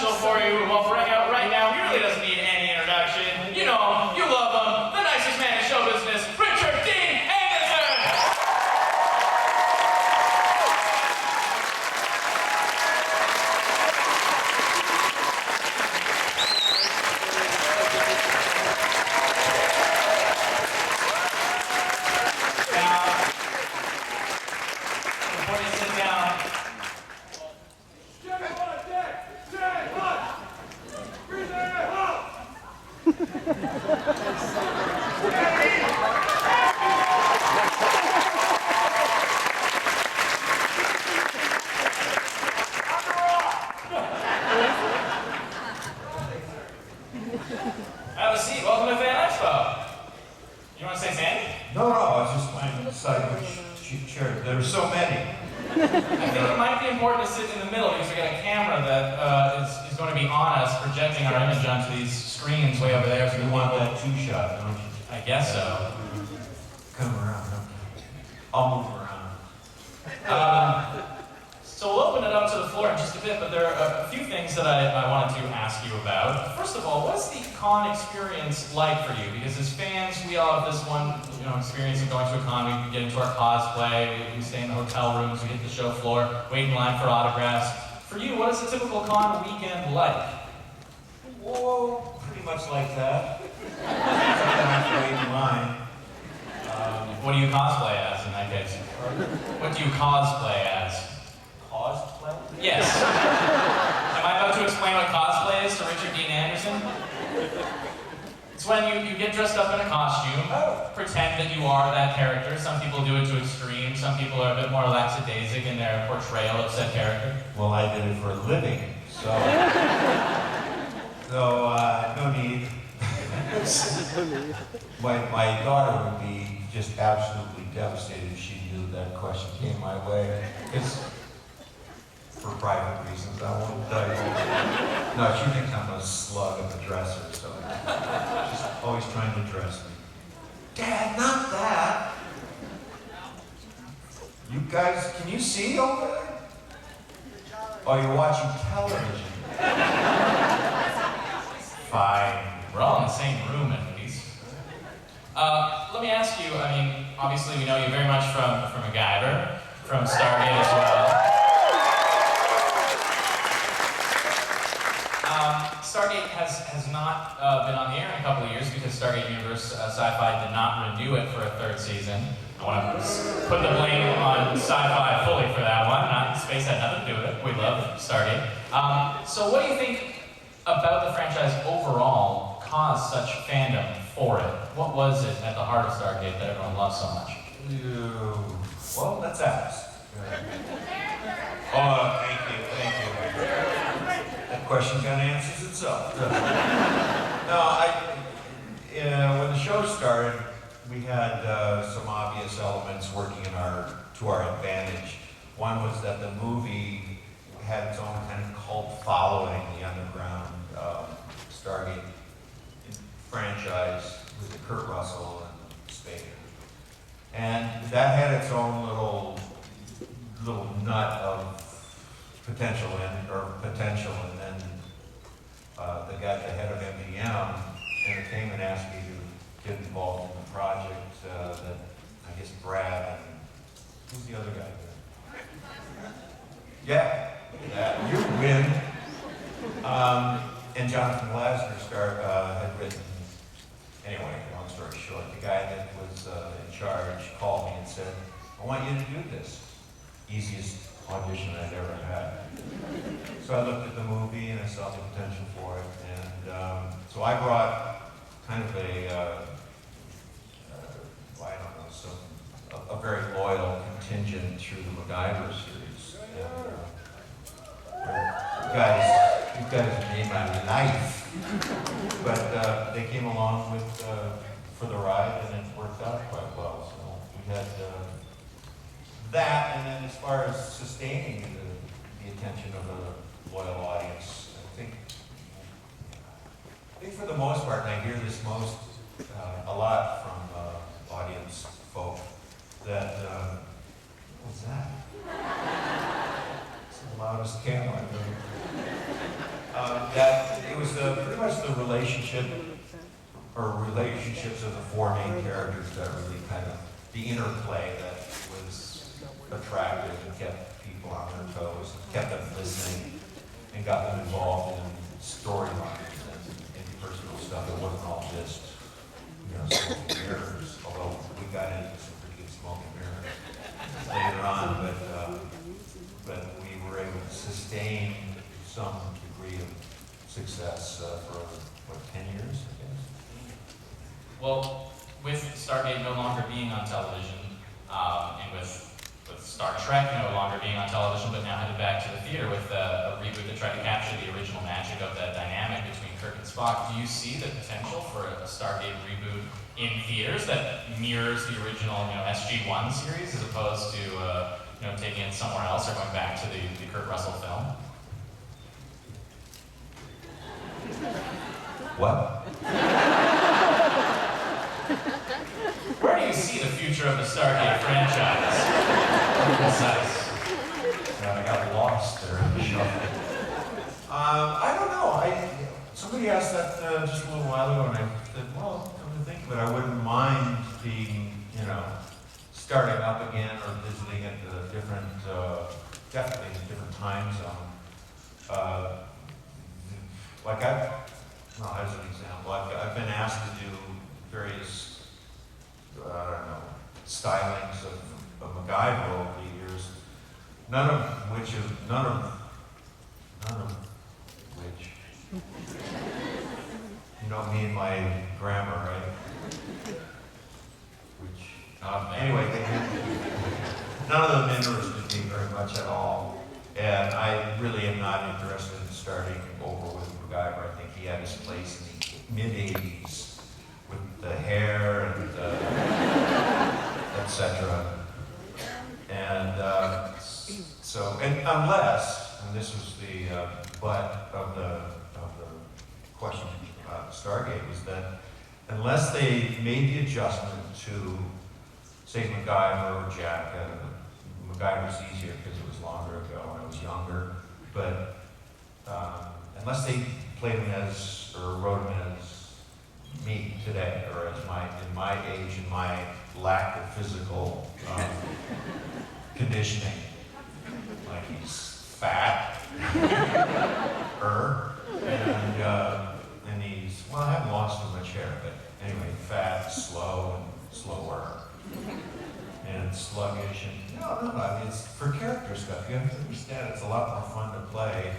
special for you, who I'll bring out right now. He really doesn't need any introduction. You know him, you love him, the nicest man in show business, Richard Dean Anderson! Now, before you sit down, have a seat. Welcome to Fan Expo. You want to say Sandy? No, I was just trying to decide which chair. There were so many. I think it might be important to sit in the middle because we got a camera that is going to be on us, projecting our image onto these screens way over there. So You want that two-shot, don't you? I guess so. Come around. I'll move around. So we'll open it up to the floor in just a bit, but there are a few things that I wanted to ask you about. First of all, what's the con experience like for you? Because as fans, we all have this one, experience of going to a con. We get into our cosplay, we stay in the hotel rooms, we hit the show floor, wait in line for autographs. For you, what is a typical con weekend like? Whoa, pretty much like that. Sometimes wait in line. What do you cosplay as in that case? What do you cosplay as? Cosplay? Yes. Am I about to explain what cosplay is to Richard Dean Anderson? It's when you get dressed up in a costume, pretend that you are that character. Some people do it to extreme. Some people are a bit more lackadaisic in their portrayal of said character. Well, I did it for a living, so no need. My daughter would be just absolutely devastated if she knew that question came my way. It's for private reasons, I won't tell you. No, she thinks I'm a slug of a dresser, so she's always trying to dress me. Dad, not that! You guys, can you see over there? Oh, you're watching television. Fine. We're all in the same room at least. Let me ask you, obviously we know you very much from MacGyver, from Stargate as well. Stargate has not been on the air in a couple of years because Stargate Universe Sci-Fi did not renew it for a third season. I want to put the blame on Sci-Fi fully for that one. Space had nothing to do with it. We love Stargate. So what do you think about the franchise overall caused such fandom for it? What was it at the heart of Stargate that everyone loves so much? Well, let's ask. Oh, thank you. That question kind of answers itself. No, when the show started, we had some obvious elements working to our advantage. One was that the movie had its own kind of cult following, the underground Stargate franchise with Kurt Russell and Spader. And that had its own little nut of potential, and then the head of MGM Entertainment asked me to get involved in the project that I guess Brad and who's the other guy there? Yeah, you win. And Jonathan Glasner had written. Anyway, long story short, the guy that was in charge called me and said, "I want you to do this." Easiest audition I'd ever had. So I looked at the movie and I saw the potential for it, and so I brought kind of a very loyal contingent through the MacGyver series. And, you guys made my life. But they came along for the ride, and it worked out quite well. So we had that, and then as far as sustaining the attention of a loyal audience, I think for the most part, and I hear this a lot from audience folk, that what's that? It's the loudest camera. that it was pretty much the relationship or relationships of the four main characters that really kind of the interplay that was attractive and kept people on their toes, kept them listening, and got them involved in storylines and interpersonal stuff. It wasn't all just, smoke and mirrors, although we got into some pretty good smoke and mirrors later on, but we were able to sustain some degree of success for, 10 years, I guess? Well, with Stargate no longer being on television, and with Star Trek no longer being on television, but now headed back to the theater with a reboot that tried to capture the original magic of that dynamic between Kirk and Spock, do you see the potential for a Stargate reboot in theaters that mirrors the original, SG-1 series, as opposed to, taking it somewhere else or going back to the Kurt Russell film? What? Where do you see the future of the Stargate franchise? Precise. I got lost there in the shuffle. I don't know. Somebody asked that just a little while ago, and I said, well, come to think of it, I wouldn't mind being, starting up again or visiting at a different, definitely a different time zone. As an example, I've been asked to do various, stylings of MacGyver over the years, none of which, me and my grammar, right? Anyway, none of them interested me very much at all, and I really am not interested in starting over with MacGyver. I think he had his place in the mid-'80s with the hair and etc. And unless, and this was the butt of the question about Stargate, was that unless they made the adjustment to, say, MacGyver or Jack, MacGyver's easier because it was longer ago and I was younger, but unless they played him as, or wrote him as me today, or as in my age and my lack of physical conditioning, like he's fat, and he's, well, I haven't lost too much hair, but anyway, fat, slow, and slower, and sluggish, and no, I mean, it's for character stuff. You have to understand it's a lot more fun to play.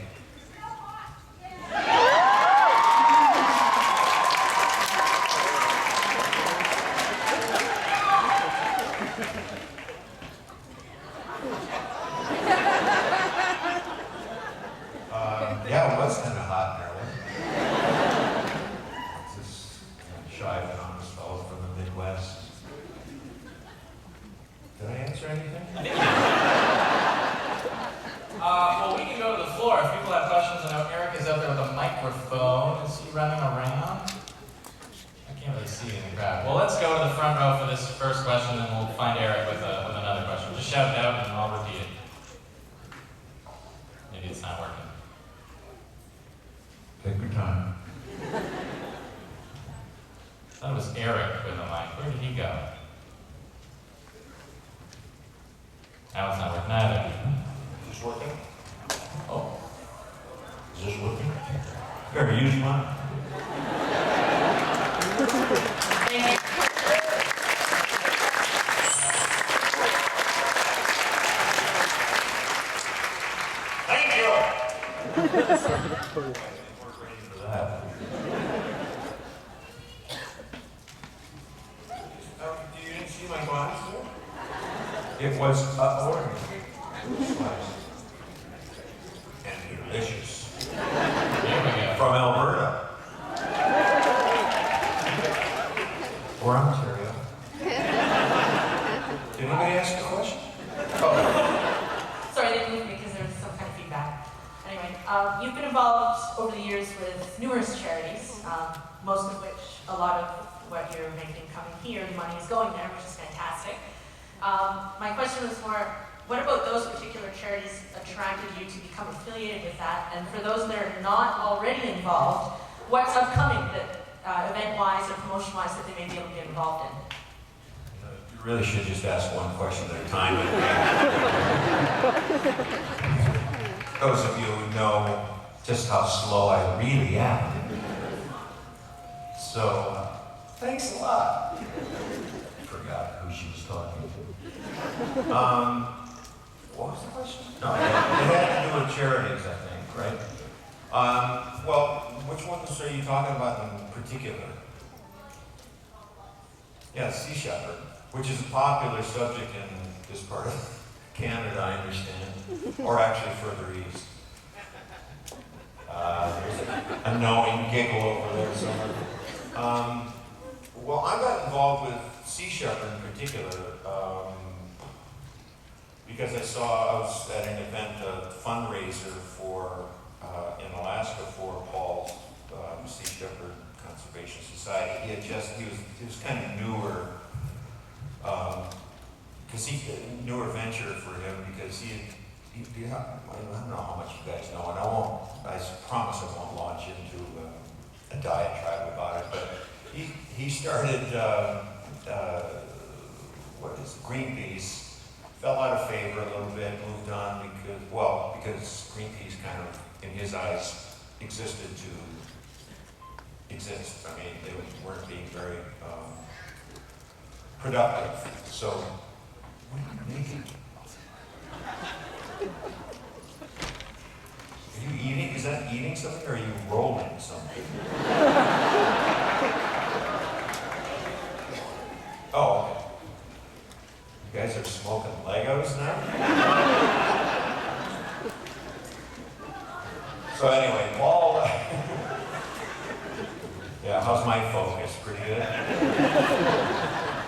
Yeah, it was kind of hot there, wasn't it? It's this shy, honest fellow from the Midwest. Did I answer anything? Well, we can go to the floor. If people have questions, I know Eric is out there with a microphone. Is he running around? I can't really see in the crowd. Well, let's go to the front row for this first question, and we'll find Eric with another question. Just shout it out, and I'll repeat it. Maybe it's not working. Take your time. That was Eric with a mic. Where did he go? That was not working either. Is this working? Oh. Is this working? Here, use mine. Thank you! You didn't see my glass there? It was orange. And delicious. Here we go. From Alberta. Or Ontario. Did anybody ask a question? Oh. Sorry, I didn't move because there was some kind of feedback. Anyway, you've been involved over the years with numerous charities, most of which, a lot of what you're making coming here, the money is going there, which is fantastic. My question was more, what about those particular charities attracted you to become affiliated with that? And for those that are not already involved, what's upcoming that event-wise or promotion-wise that they may be able to get involved in? You really should just ask one question at a time. Those of you who know just how slow I really am. So, thanks a lot. Forgot who she was talking to. What was the question? No, it had to do with charities, I think, right? Well, which ones are you talking about in particular? Yeah, Sea Shepherd, which is a popular subject in this part of Canada, I understand, or actually further east. There's a knowing giggle over there somewhere. Well, I got involved with Sea Shepherd in particular because I was at an event, a fundraiser for in Alaska for Paul's Sea Shepherd Conservation Society. He was kind of newer, newer venture for him because I don't know how much you guys know, and I promise I won't launch into a diatribe about it, but he started, Greenpeace, fell out of favor a little bit, moved on because Greenpeace kind of, in his eyes, existed to exist. I mean, they weren't being very productive. So, what are you making? Are you eating? Is that eating something or are you rolling something? Oh, okay. You guys are smoking Legos now? So anyway, Paul, yeah, how's my focus? Pretty good?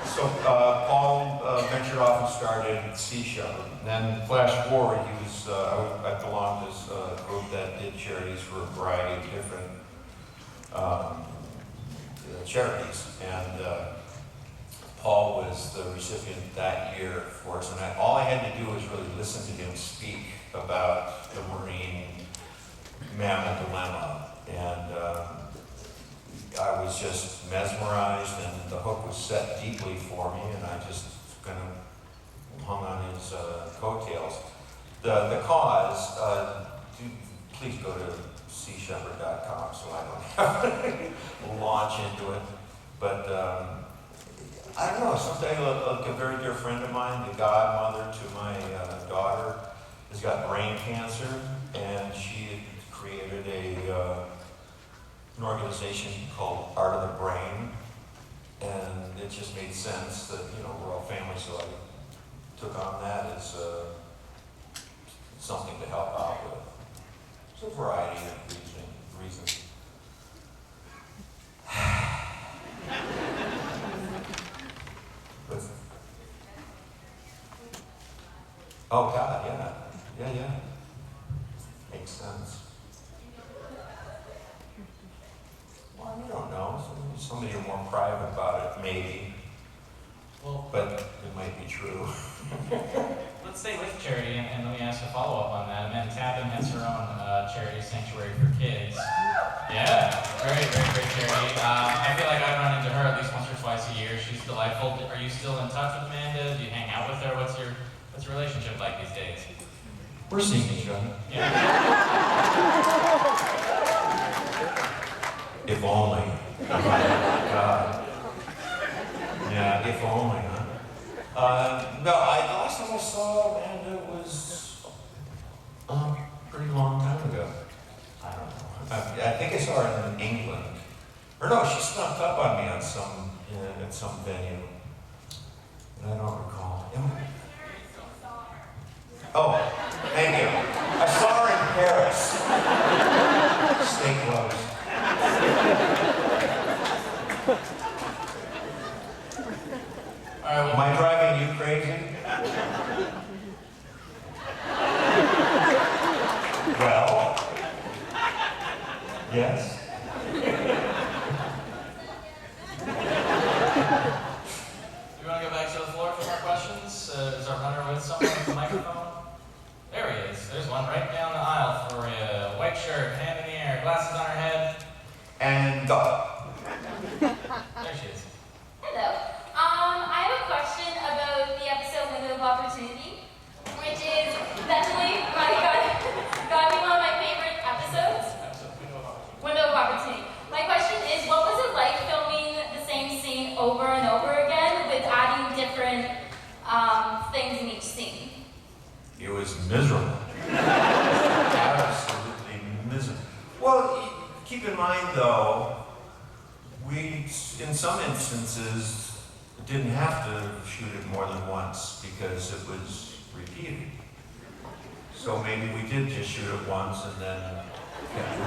So Paul ventured off and started Sea Shepherd. Then flash forward, I belonged to a group that did charities for a variety of different charities. And Paul was the recipient that year for us. And all I had to do was really listen to him speak about the marine mammal dilemma. And I was just mesmerized, and the hook was set deeply for me, and I just kind of hung on his coattails. The cause, please go to seashepherd.com so I don't have to launch into it. But I don't know, something like a very dear friend of mine, the godmother to my daughter, has got brain cancer, and she had created an organization called Art of the Brain, and it just made sense that, we're all family, so I took on that as something to help out with. It's a variety of reasons. Oh God, yeah. Makes sense. Well, you don't know. Somebody are more private about it, maybe. Well, But it might be true. let's stay with charity, and let me ask a follow-up on that. Amanda Tappan has her own charity, Sanctuary for Kids. Yeah, very, very great charity. I feel like I run into her at least once or twice a year. She's delightful. Are you still in touch with Amanda? Do you hang out with her? What's your relationship like these days? We're seeing each other. Yeah. If only. Oh my God. Yeah, if only, huh? No, the last time I saw Amanda was a pretty long time ago. I don't know. I think I saw her in England. Or no, she snuck up on me on at some venue. And I don't recall. Oh, thank you. I saw her in Paris. Stay close. All right, Am I driving you crazy? Well, yes. Do you want to go back to the floor for more questions? Is our runner with someone with the microphone? glasses on her head. And go. There she is. Hello. I have a question about the episode Window of Opportunity, which is definitely got to be one of my favorite episodes. Window of Opportunity. My question is, what was it like filming the same scene over and over again with adding different things in each scene? It was miserable. Absolutely miserable. Well, keep in mind though, we, in some instances, didn't have to shoot it more than once because it was repeated. So maybe we did just shoot it once and then kept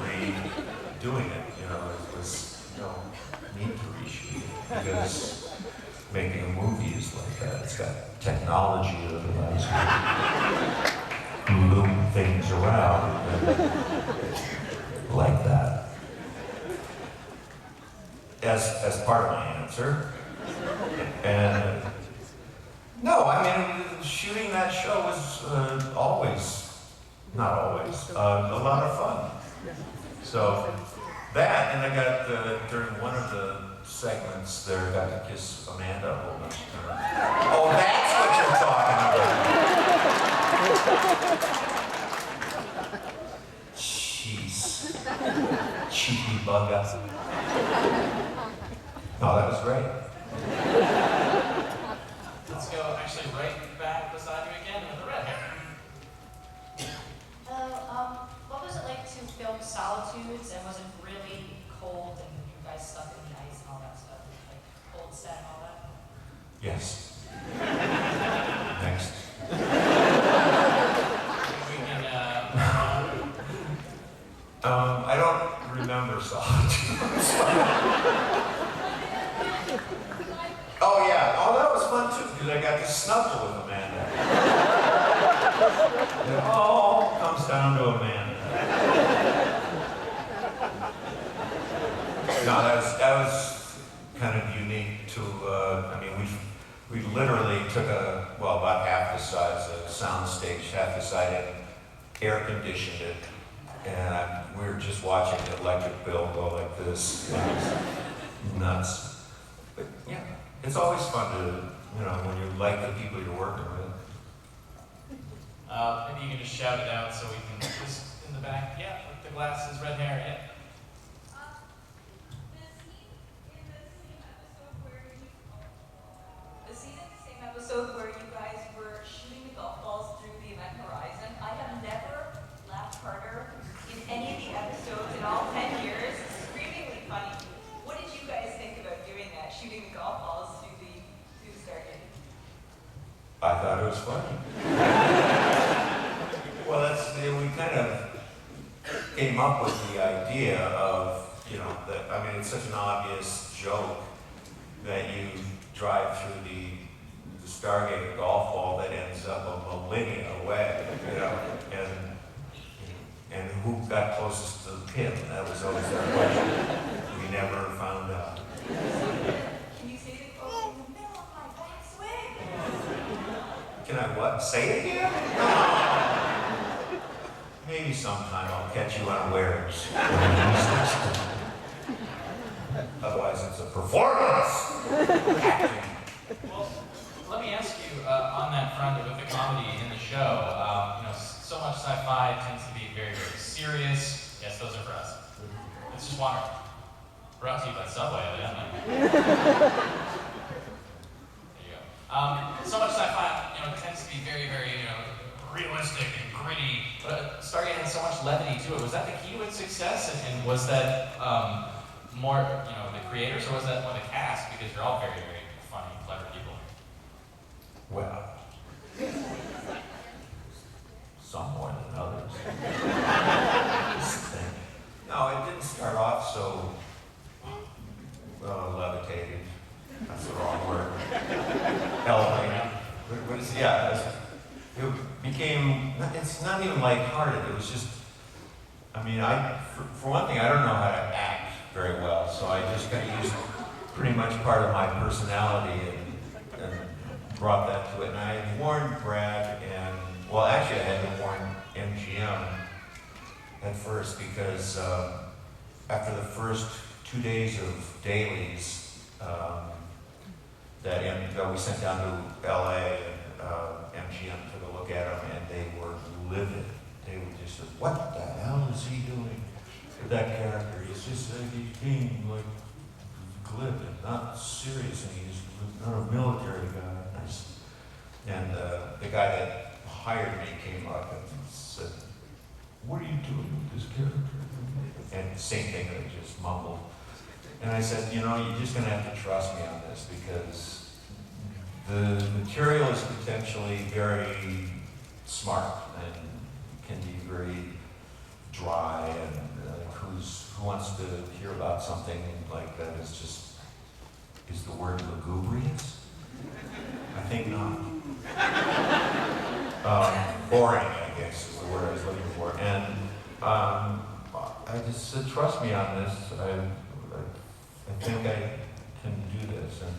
redoing it. You know, it was no need to reshoot it because making a movie is like that. It's got technology that allows you to loop things around like that. As part of my answer. And no, I mean, shooting that show was not always, a lot of fun. So that, and I got, during one of the segments there, I got to kiss Amanda a whole bunch of times. Oh, that's what you're talking about. Jeez. Cheeky bugger. Oh, that was great. Let's go actually right back beside you again with the red hair. What was it like to film Solitudes, and was it really cold and you guys stuck in the ice and all that stuff? Like cold set and all that? Yes. Next. We can, I don't remember Solitudes. Oh yeah, oh that was fun too, because I got to snuggle with Amanda. It all comes down to Amanda. No, that was kind of unique to, I mean, we literally took about half the size of sound stage, half the side, and air conditioned it. And we were just watching the electric bill go like this. It was nuts. But yeah, it's always fun to, you know, when you like the people you're working with. maybe you can just shout it out so we can just in the back. Yeah, with the glasses, red hair. Yeah. The scene in the same episode where you guys were shooting the golf balls through the event horizon, I have never laughed harder in any of the episodes in all 10 years. Screamingly funny. What did you guys think about doing that, shooting the golf balls through the Stargate? I thought it was funny. Well, we kind of came up with the idea of, you know, that, I mean, it's such an obvious joke that you drive through the Stargate golf ball that ends up a millennia away, you know, and who got closest to the pin? That was always our question. We never found out. Can you say the quote in the middle of my backswing? Can I what? Say it again? No. Maybe sometime I'll catch you unawares. Otherwise, it's a performance. Acting. Well, let me ask you on that front with the comedy in the show. You know, so much sci-fi tends to be very, very serious. Yes, those are for us. It's just water. Brought to you by Subway, evidently. There you go. So much sci-fi, you know, tends to be very, very, you know, realistic and gritty. But Stargate had so much levity to it. Was that the key to its success? And was that more, you know, the creators, or was that more the cast? Because you're all very, very funny, clever people. Well, some more than others. No, it didn't start off so levitated. That's the wrong word. Elevated. What is, yeah, it became, it's not even lighthearted. It was just, I mean, for one thing, I don't know how to act very well, so I just kind of used pretty much part of my personality and brought that to it. And I had warned Brad and, well, actually I had warned MGM at first because after the first 2 days of dailies that we sent down to LA and MGM took a look at them and they were livid. They were just like, what the hell is he doing with that character? He's just he's being like glib and not serious, and he's not a military guy. And the guy that hired me came up and said, what are you doing with this character? And same thing, they just mumbled. And I said, you know, you're just going to have to trust me on this because the material is potentially very smart and can be very dry, and who wants to hear about something like that is the word lugubrious? I think not. Boring, I guess, is the word I was looking for. And I just said, trust me on this. I think I can do this. And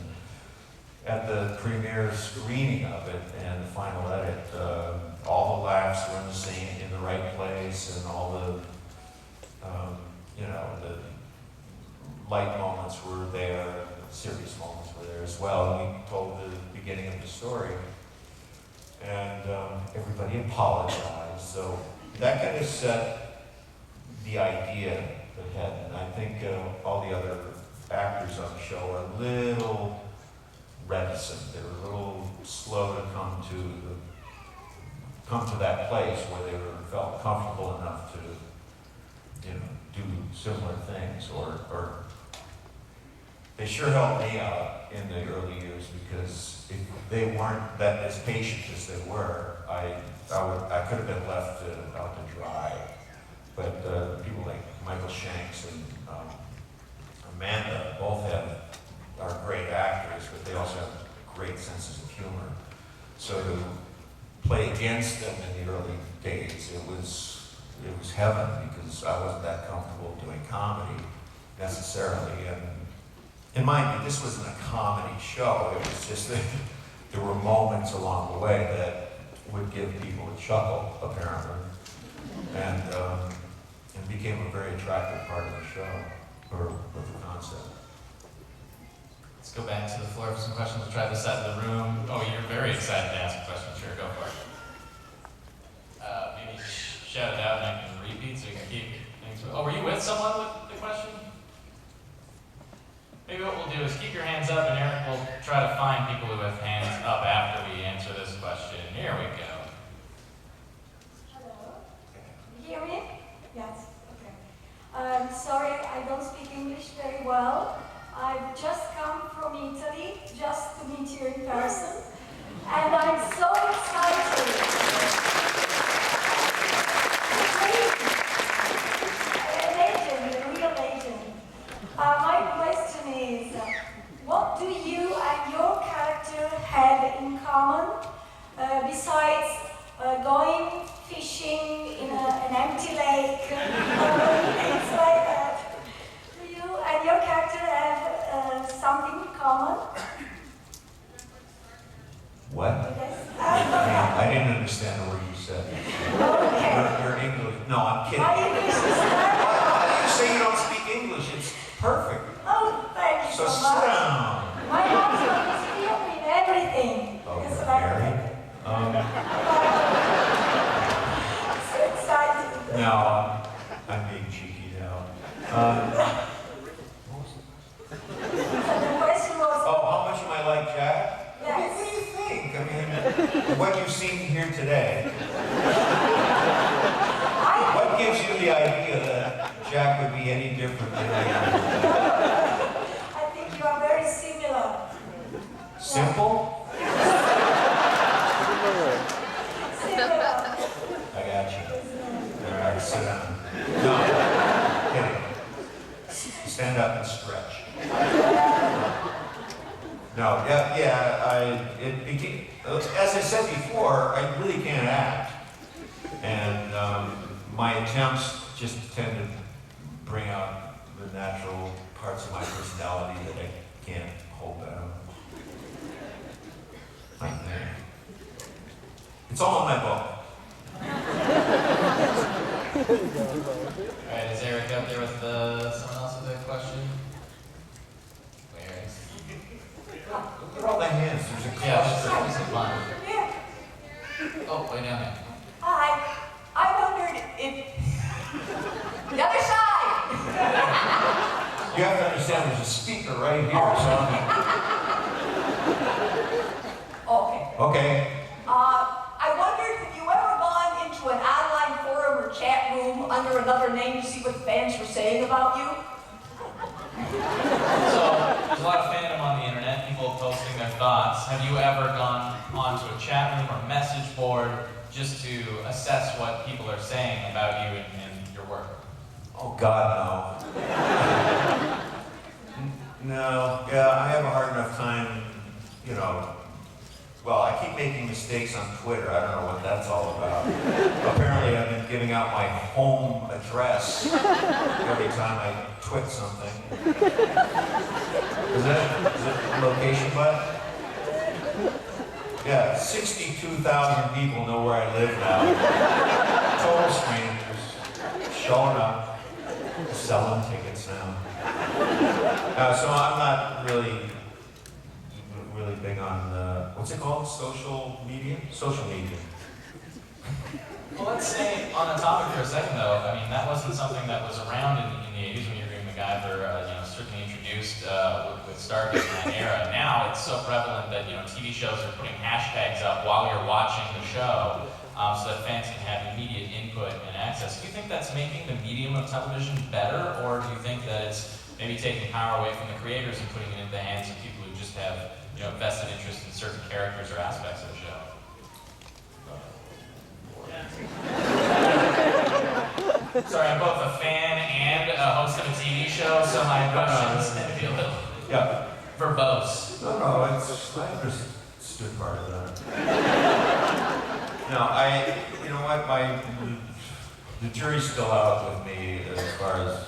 at the premiere screening of it and the final edit, all the laughs were in the right place, and all the the light moments were there, serious moments were there as well. And we told the beginning of the story, and everybody apologized. So that kind of set the idea ahead. And I think all the other actors on the show are a little reticent. They were a little slow to come to that place where they felt comfortable enough to, do similar things, or they sure helped me out in the early years, because if they weren't that as patient as they were, I could have been left out to dry. But people like Michael Shanks and Amanda both are great actors, but they also have great senses of humor. So to play against them in the early days, it was heaven, because I wasn't that comfortable doing comedy necessarily. And mind you, this wasn't a comedy show. It was just that there were moments along the way that would give people a chuckle, apparently, and became a very attractive part of the show, or of the concept. Let's go back to the floor for some questions. We'll try this out of the room. Oh, you're very excited to ask a question. Sure, go for it. Maybe shout it out and I can repeat so you can keep things. Oh, were you with someone with the question? Maybe what we'll do is keep your hands up, and Eric will try to find people who have hands up after we answer this question. Here we go. Hello. You hear me? Yes. Okay. Sorry, I don't speak English very well. I've just come from Italy just to meet you in person, and I'm so excited. A legend, a real legend. My question is, what do you and your character have in common besides going fishing in an empty lake, things like that? Do you and your character have something in common? What? Yes. I didn't understand a word you said. Okay. Your English? No, I'm kidding. My English is Why do you say you don't speak English? It's perfect. Oh, thank you So so sit much. down. My husband is filming everything. Oh, It's you're like- married? So excited. No, I'm being cheeky now. The question was, Oh, how much am I like Jack? yes. What do you think? I mean, what you've seen here today, what gives you the idea that Jack would be any different than I am? I think you are very similar. Simple? Similar. I got you. All right, sit down. No, kidding. Stand up and stretch. No, it became, as I said before, I really can't act. And my attempts just tend to bring out the natural parts of my personality that I can't hold down. I think. It's all in my book. right, is Eric up there with someone else with a question? Where is he? Look at all the hands, there's a Yeah, cluster. this is fun. Yeah. Oh, way down there. Hi. I wondered if the other side. You have to understand, there's a speaker right here, so. Okay. Okay, I wondered if you ever gone into an online forum or chat room under another name to see what fans were saying about you? So, there's a lot of fandom on the internet, people posting their thoughts. Have you ever gone onto a chat room or message board just to assess what people are saying about you and your work? oh God, no. No, yeah, I have a hard enough time, you know. Well, I keep making mistakes on Twitter. I don't know what that's all about. Apparently, I've been giving out my home address every time I tweet something. Is it location button? Yeah, 62,000 people know where I live now. Total strangers showing up, selling tickets now. So I'm not really big on, what's it called? Social media? Social media. Well, let's stay on the topic for a second, though. I mean, that wasn't something that was around in the 80s when you were doing MacGyver, strictly introduced with Stargate in that era. Now it's so prevalent that, TV shows are putting hashtags up while you're watching the show so that fans can have immediate input and access. Do you think that's making the medium of television better, or do you think that it's maybe taking power away from the creators and putting it into the hands of people who just have vested interest in certain characters or aspects of the show? Sorry, I'm both a fan and a host of a TV show, so my questions tend to be a little Yeah. verbose. No, I understood part of that. No, you know what, the jury's still out with me as far as,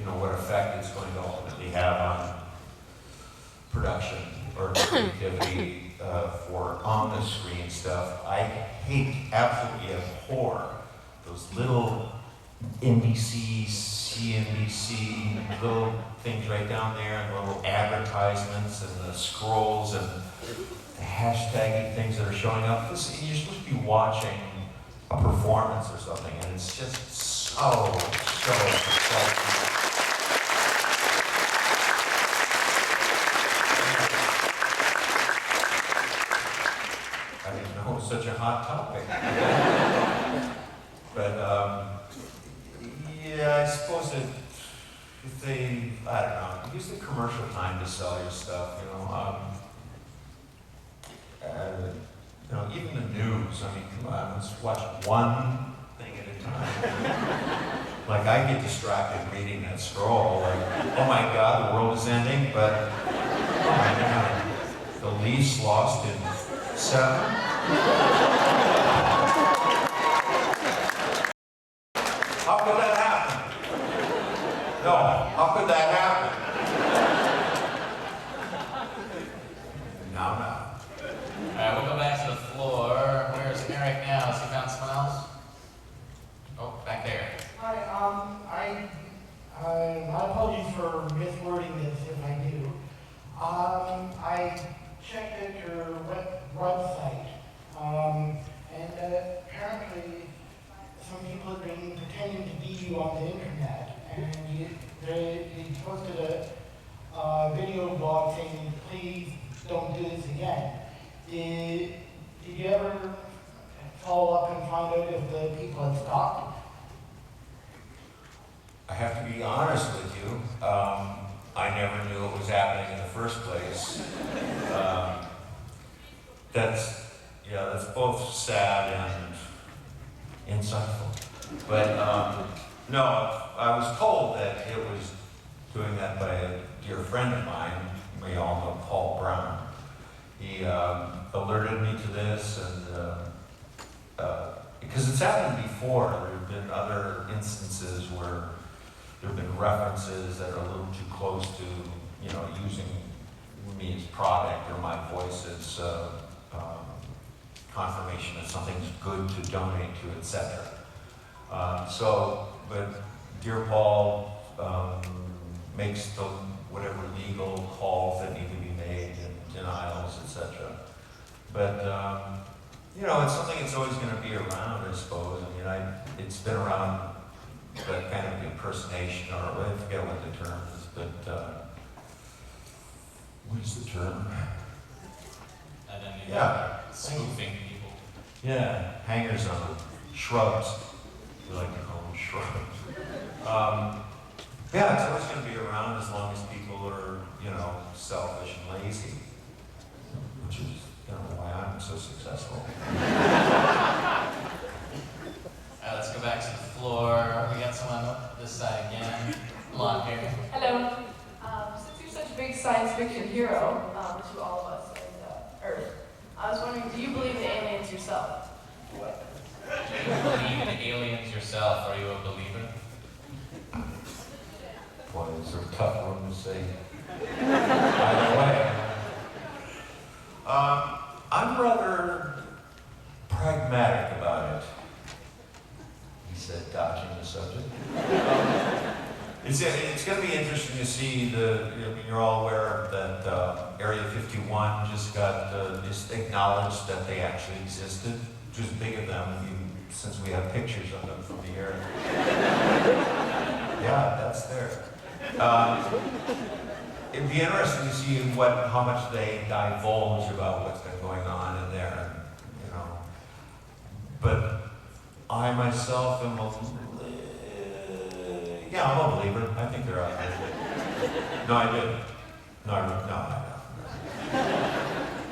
what effect it's going to ultimately have on production or creativity for on-the-screen stuff. I absolutely abhor those little NBC, CNBC, little things right down there, and little advertisements and the scrolls and the hashtaggy things that are showing up. You're supposed to be watching a performance or something, and it's just so I didn't know it was such a hot topic. But, yeah, I suppose that if they, I don't know, use the commercial time to sell your stuff, even the news, I mean, come on, let's watch one thing at a time. Like, I get distracted reading that scroll, like, oh my God, the world is ending, but, oh my God, the Leafs lost in 7. How could that happen? No, how could that happen? No. All right, we'll go back to the floor. Where's Eric now? Has he found someone else? Oh, back there. Hi, my apologies for miswording this if I do. I checked out your website, and apparently some people have been pretending to be you on the internet, and they posted a video blog saying, please don't do this again. Did you ever follow up and find out if the people had stopped? I have to be honest with you. I never knew it was happening in the first place. That's both sad and insightful. But no, I was told that it was doing that by a dear friend of mine. We all know Paul Brown. He alerted me to this, and because it's happened before. There have been other instances where there have been references that are a little too close to, using me as product or my voice as confirmation that something's good to donate to, etc. But Dear Paul makes the whatever legal calls that need to be made and denials, etc. But it's something that's always going to be around, I suppose. I mean, it's been around, that kind of impersonation, or I forget what the term is, but what is the term? Identity. Yeah. Spoofing people. Yeah, hangers on, shrubs. We like to call them shrubs. Yeah, it's always going to be around as long as people are, selfish and lazy, which is, why I'm so successful. Let's go back to the floor. We got someone up this side again. Blonde hair. Hello. Since you're such a big science fiction hero to all of us and Earth, I was wondering, do you believe in aliens yourself? Do you believe in aliens yourself? Are you a believer? Boy, it's a tough one to say. Either way. I'm rather pragmatic about it, he said, dodging the subject. It's going to be interesting to see you're all aware that Area 51 just just acknowledged that they actually existed, which is big of them since we have pictures of them from the air. Yeah, that's there. It'd be interesting to see how much they divulge about what's been going on in there, But I myself am I'm a believer. I think they're out there. No, I do. No, I don't.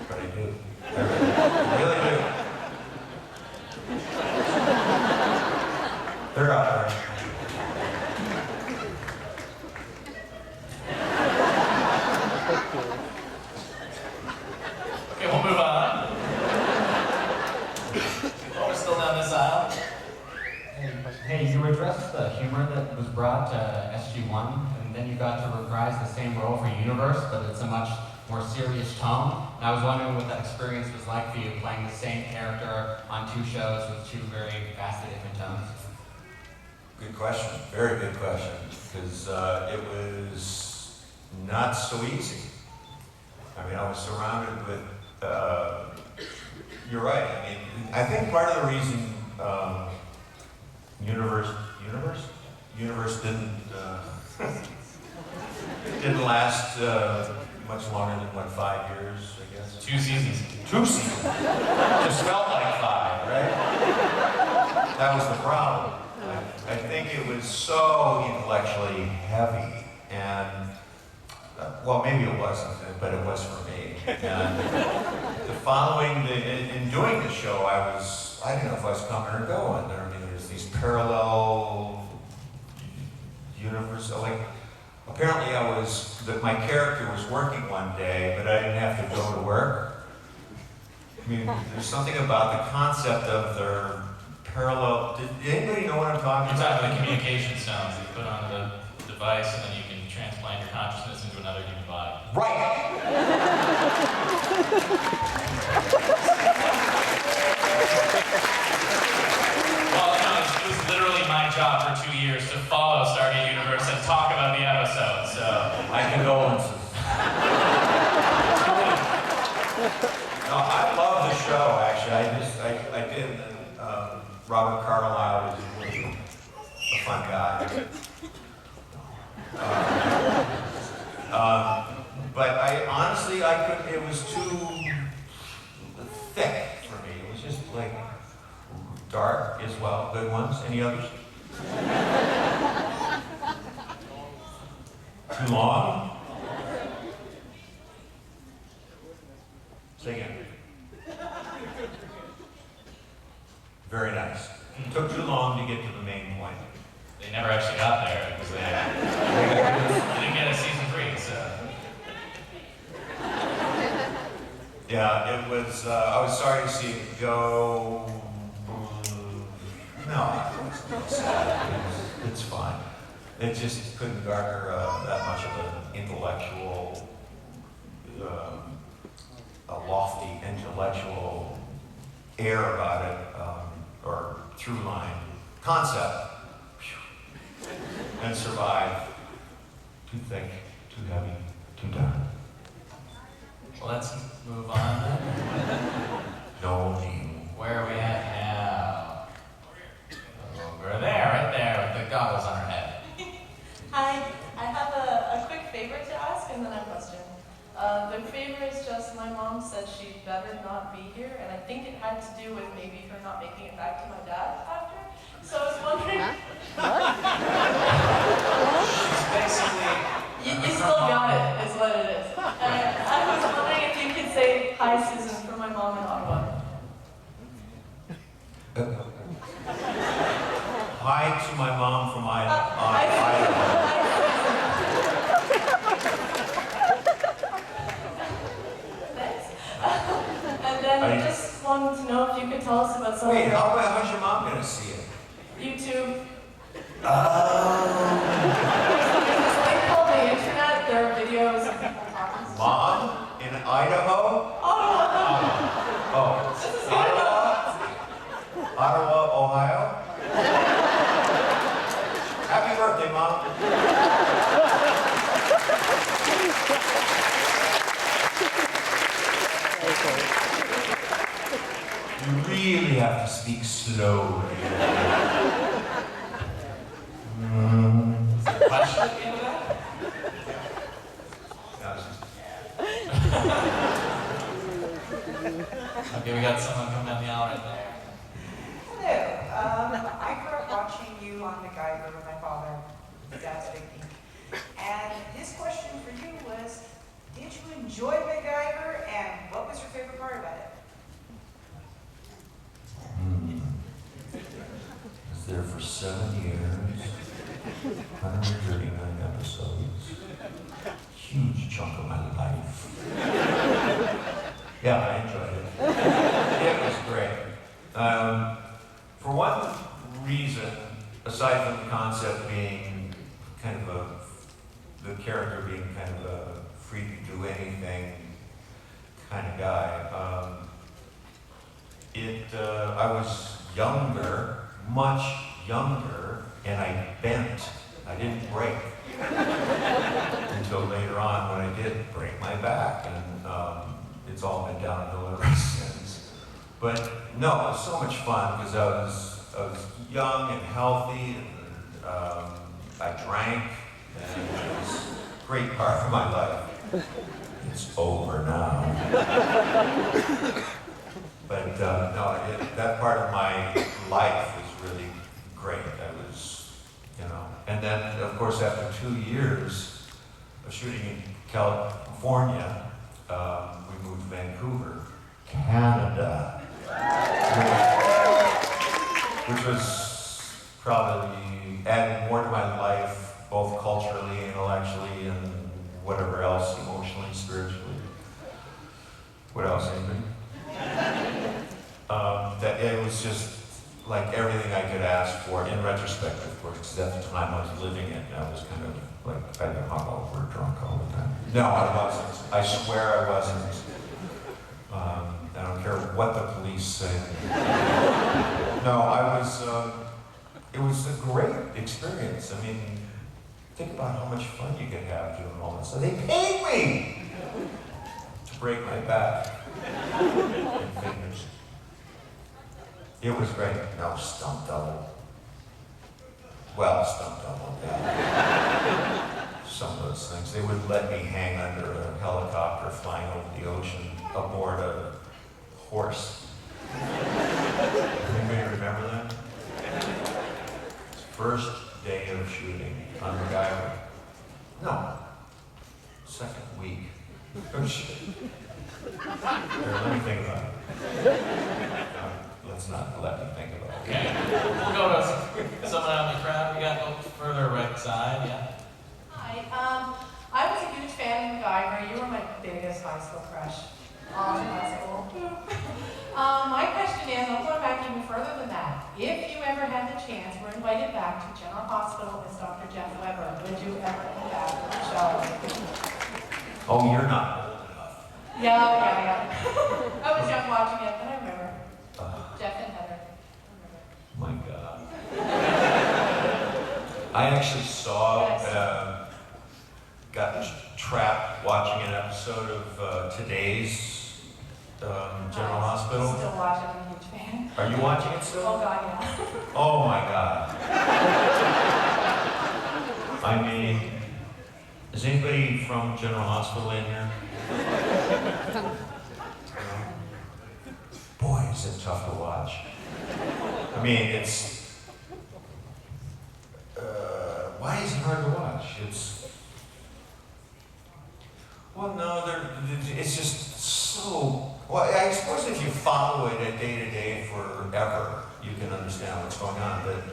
But I do. I really do. They're out there. Okay, we'll move on. Oh, we're still down this aisle. Hey, you addressed the humor that was brought to SG-1, and then you got to reprise the same role for Universe, but it's a much more serious tone. And I was wondering what that experience was like for you, playing the same character on two shows with two very vastly different tones. Good question. Very good question. Because it was not so easy. I mean, I was surrounded with, you're right. I mean, I think part of the reason Universe didn't last much longer than 5 years, I guess. 2 seasons. 2 seasons. Just felt like 5, right? That was the problem. I think it was so intellectually heavy, and well, maybe it wasn't, but it was for me. And in doing the show, I didn't know if I was coming or going. I mean, there's these parallel universes. Like, apparently my character was working one day, but I didn't have to go to work. I mean, there's something about the concept of their parallel. Did anybody know what I'm talking You're about? talking about the communication stones that you put on the device, and then you can transplant your consciousness into another human body. Right! Well, no, it was literally my job for 2 years to follow Stargate Universe and talk about the episode, so. My condolences. No, I love the show, actually. I did. Robert Carlyle is really a fun guy. But I honestly, it was too thick for me. It was just like dark as well. Good ones. Any others? Too long? Say again. Very nice. Took too long to get to the main point. They never actually got there because they didn't get a season 3, so. Yeah, it was, I was sorry to see it go. No, it's sad. It's fine. It just couldn't garner that much of an intellectual, a lofty intellectual air about it, or through line concept. And survive. Too thick, too heavy, too dark. Well, let's move on then. No need. Where are we at now? Over there, right there, with the goggles on her head. Hi, I have a quick favor to ask and then a question. The favor is just my mom said she'd better not be here, and I think it had to do with maybe her not making it back to my dad after. So I was wondering. Basically, You still got it, is what it is. I was wondering if you could say hi, Susan, for my mom in Ottawa. Hi to my mom from Idaho. Thanks. And then I just wanted to know if you could tell us about something. Wait, how's your mom gonna see it? YouTube. There's this thing called the internet. There are videos of people talking. Mom in Idaho? Ottawa. Oh, This is Ottawa. Ottawa, Ohio? Happy birthday, Mom. You really have to speak slowly. question at the end of that? Okay, we got someone coming down the aisle right there. Hello. I grew up watching you on MacGyver with my father, Dad's big geek. And his question for you was, did you enjoy MacGyver and what was your favorite part about it? Was there for 7 years, 139 episodes, huge chunk of my life. Yeah, I enjoyed it. It was great. For one reason, aside from the concept being kind of the character being kind of a free to do anything kind of guy, I was younger, much younger, and I bent. I didn't break until later on when I did break my back, and it's all been downhill ever since. But no, it was so much fun because I was young and healthy, and I drank, and it was a great part of my life. It's over now. But no, that part of my life was really great. I was, and then of course after 2 years of shooting in California, we moved to Vancouver, Canada, which was probably added more to my life, both culturally, intellectually, and whatever else, emotionally, spiritually. What else, anybody? That it was just like everything I could ask for, in retrospect, of course, because at the time I was living it, and I was kind of like, I'd been hungover, drunk all the time. No, I wasn't. I swear I wasn't. I don't care what the police say. No, it was a great experience. I mean, think about how much fun you could have doing all this. So they paid me to break my back and fingers. It was great. No, stunt double. Well, stunt double, yeah. Some of those things. They would let me hang under a helicopter flying over the ocean aboard a horse. Anybody remember that? First day of shooting on MacGyver. No. Second week. Oh shit. Here, let me think about it. Let's not let me think about it. Okay, we'll go to someone out in the crowd. We got a little further right side, yeah. Hi. I was a huge fan of MacGyver. You were my biggest high school crush. Awesome high school. My question is, I'm going back even further than that. If you ever had the chance, were invited back to General Hospital as Dr. Jeff Weber, would you ever come back to the show? Oh, you're not old enough. Yeah. I was young watching it, but I remember. Jeff and Heather. My God. I actually saw, Yes. got trapped watching an episode of Today's General Hospital. Still watching, I'm a huge fan. Are you watching it still? Oh, God, yeah. Oh my God. I mean, is anybody from General Hospital in here? Boy, is it tough to watch. I mean, it's, why is it hard to watch? Well, no, it's just so, well, I suppose if you follow it day to day forever, you can understand what's going on. But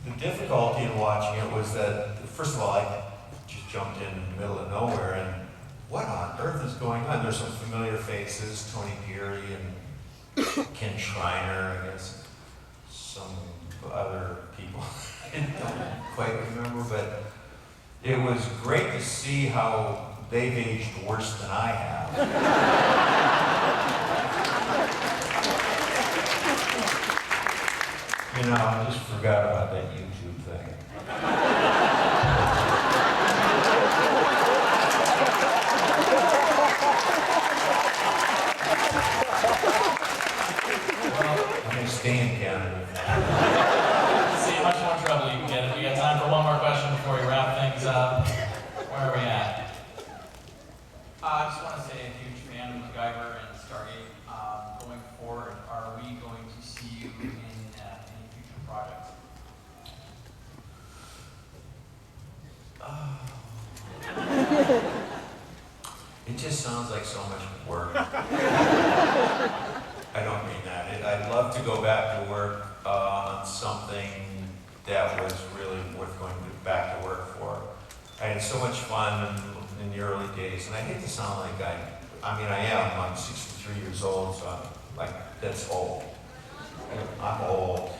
the difficulty in watching it was that, first of all, I just jumped in the middle of nowhere, and what on earth is going on? There's some familiar faces, Tony Geary and Ken Schreiner, I guess, some other people I don't quite remember, but it was great to see how they've aged worse than I have. You know, I just forgot about that YouTube thing. Well, I'm gonna stay in Canada. See how much more trouble you can get in. We got time for one more question before we wrap things up. Where are we at? I just want to say a huge fan of MacGyver and Stargate. Going forward, are we going to see you in any future projects? It just sounds like so much work. I don't mean that. I'd love to go back to work on something that was really worth going back to work for. I had so much fun in the early days, and I hate to sound like I mean, I am. I'm 63 years old, so I'm like, that's old. I'm old.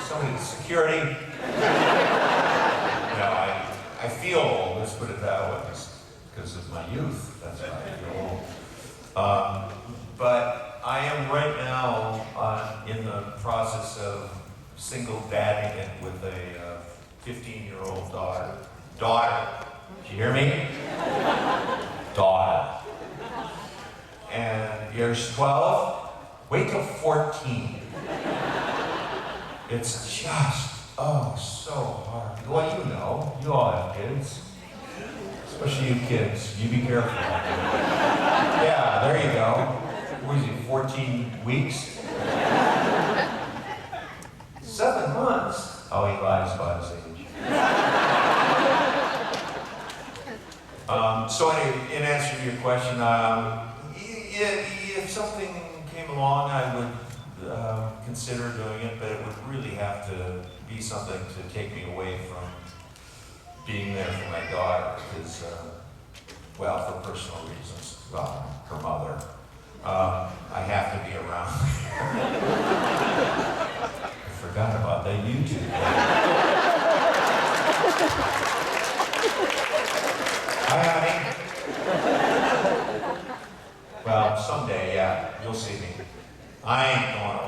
Somebody, security. You know, I feel old, let's put it that way, because of my youth. That's why I feel old. But I am right now in the process of single dadding it with a 15-year-old daughter. Daughter. Did you hear me? Daughter. And years 12, wait till 14. It's just, oh, so hard. Well, you know, you all have kids. Especially you kids, you be careful. Yeah, there you go. What is it, 14 weeks? 7 months? Oh, he lies about his age. So anyway, in answer to your question, if something came along, I would consider doing it, but it would really have to be something to take me away from being there for my daughter, because, well, for personal reasons, her mother. I have to be around. I forgot about that YouTube. Hi, honey. Well, someday, yeah, you'll see me. I ain't going